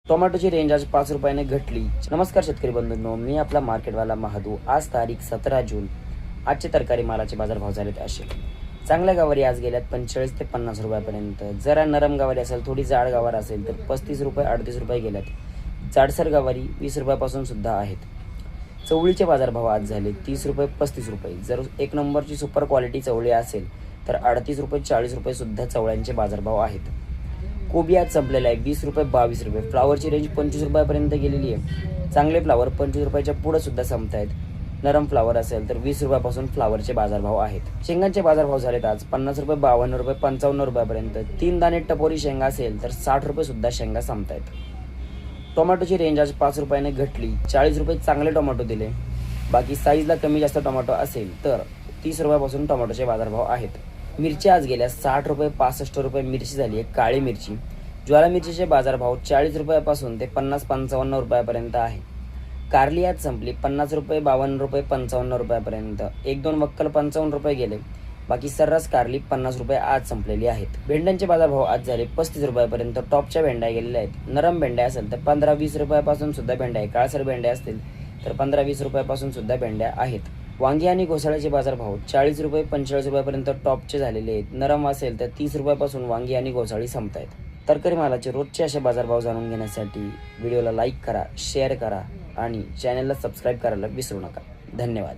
टोमॅटोची रेंज आज 5 रुपयाने घटली। नमस्कार शेतकरी बंधूंनो, मी आपला मार्केटवाला महादू। आज तारीख 17 जून। आजचे तरकारी मालाचे बाजारभाव झालेत असे। चांगल्या गवारी आज गेल्यात 45 ते 50 रुपयापर्यंत। जरा नरम गवारी असेल, थोडी जाड गवार असेल तर 35 रुपये 38 रुपये गेल्यात। जाडसर गवारी 20 रुपयापासून सुद्धा आहेत। चवळीचे बाजारभाव आज झाले 30 रुपये 35 रुपये। जर एक नंबरची सुपर क्वालिटी चवळी असेल तर 38 रुपये 40 रुपये सुद्धा चवळ्यांचे बाजारभाव आहेत। कोबी आज संपलेला आहे 20 रुपये 22 रुपये। फ्लावरची रेंज 25 रुपयापर्यंत गेलेली आहे। चांगले फ्लावर 25 रुपयाच्या पुढे सुद्धा संपत आहेत। नरम फ्लावर असेल तर 20 रुपयापासून फ्लावरचे बाजारभाव आहेत। शेंगांचे बाजारभाव झालेत आज 50 रुपये 52 रुपये 55 रुपयापर्यंत। 3 दाणे टपोरी शेंगा असेल तर 60 रुपये सुद्धा शेंगा संपत आहेत। टोमॅटोची रेंज आज 5 रुपयाने घटली। 40 रुपये चांगले टोमॅटो दिले। बाकी साईजला कमी जास्त टोमॅटो असेल तर 30 रुपयापासून टोमॅटोचे बाजारभाव आहेत। मिरची आज गेल्या 60 रुपये 65 रुपये मिरची झाली आहे काळी मिरची। ज्वाला मिरचीचे बाजारभाव 40 रुपयापासून ते 50-55 रुपयापर्यंत आहे। कारली आज संपली 50 रुपये 52 रुपये 55 रुपयापर्यंत। 1-2 वक्कल 55 रुपये गेले। बाकी सर्रास कारली 50 रुपये आज संपलेली आहेत। भेंड्यांचे बाजारभाव आज झाले 35 रुपयापर्यंत। टॉपच्या भेंड्या गेलेल्या आहेत। नरम भेंड्या असेल तर 15-20 रुपयापासून सुद्धा भेंड्या आहे। काळसर भेंड्या असतील तर 15-20 रुपयापासून सुद्धा भेंड्या आहेत। वांगी आणि घोसाळ्याचे बाजारभाव 40 रुपये 45 रुपयापर्यंत टॉपचे झालेले आहेत। नरम असेल तर 30 रुपयापासून वांगी आणि घोसाळी संपत आहेत। तरकारी मालाचे रोजचे असे बाजारभाव जाणून घेण्यासाठी व्हिडिओला लाईक करा, शेअर करा आणि चॅनलला सबस्क्राईब करायला विसरू नका। धन्यवाद।